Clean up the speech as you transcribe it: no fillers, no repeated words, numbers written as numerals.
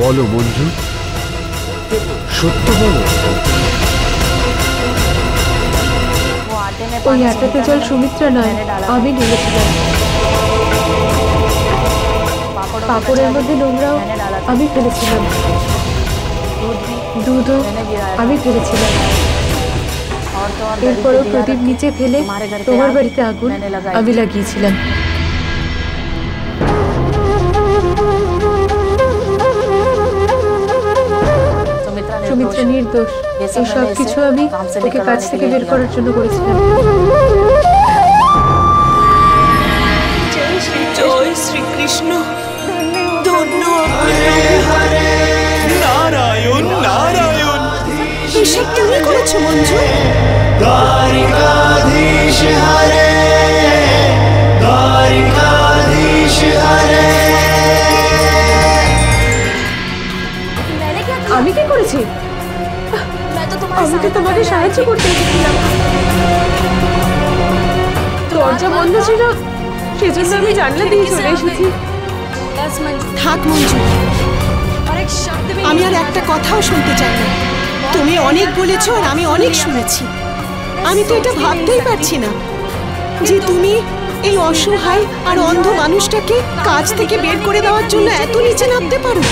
বলো মঞ্জু, সত্য বলো। ওই আটাতে জল সুমিত্রা নয়, আমি ঢেলেছিলাম। পাপড়ের মধ্যে নোংরাও আমি ফেলেছিলাম, দুধও আমি ফেলেছিলাম। এরপরও প্রদীপ নিচে ফেলে তোমার বাড়িতে আগুন আমি লাগিয়েছিলাম। সুমিত্রা নির্দোষ। এই সব কিছু আমি ওকে কাছ থেকে বের করার জন্য করেছিলাম। জয় শ্রীকৃষ্ণ। ধন্যবাদ। নারায়ণ নারায়ণ। এসব তুমি করেছো মঞ্জু? দ্বারিকাধীশ হরে, দ্বারিকাধীশ হরে। আমি কি করেছি? আমি তো তোমাকে সাহায্য করতে এসেছিলাম। দরজা বন্ধ ছিল, সেজন্য আমি জানলা দিয়ে চলে এসেছি। থাক মঞ্জু, আমি আর একটা কথাও শুনতে চাই না। তুমি অনেক বলেছো আর আমি অনেক শুনেছি। আমি তো এটা ভাবতেই পারছি না যে তুমি এই অসহায় আর অন্ধ মানুষটাকে কাজ থেকে বের করে দেওয়ার জন্য এত নিচে নামতে পারো।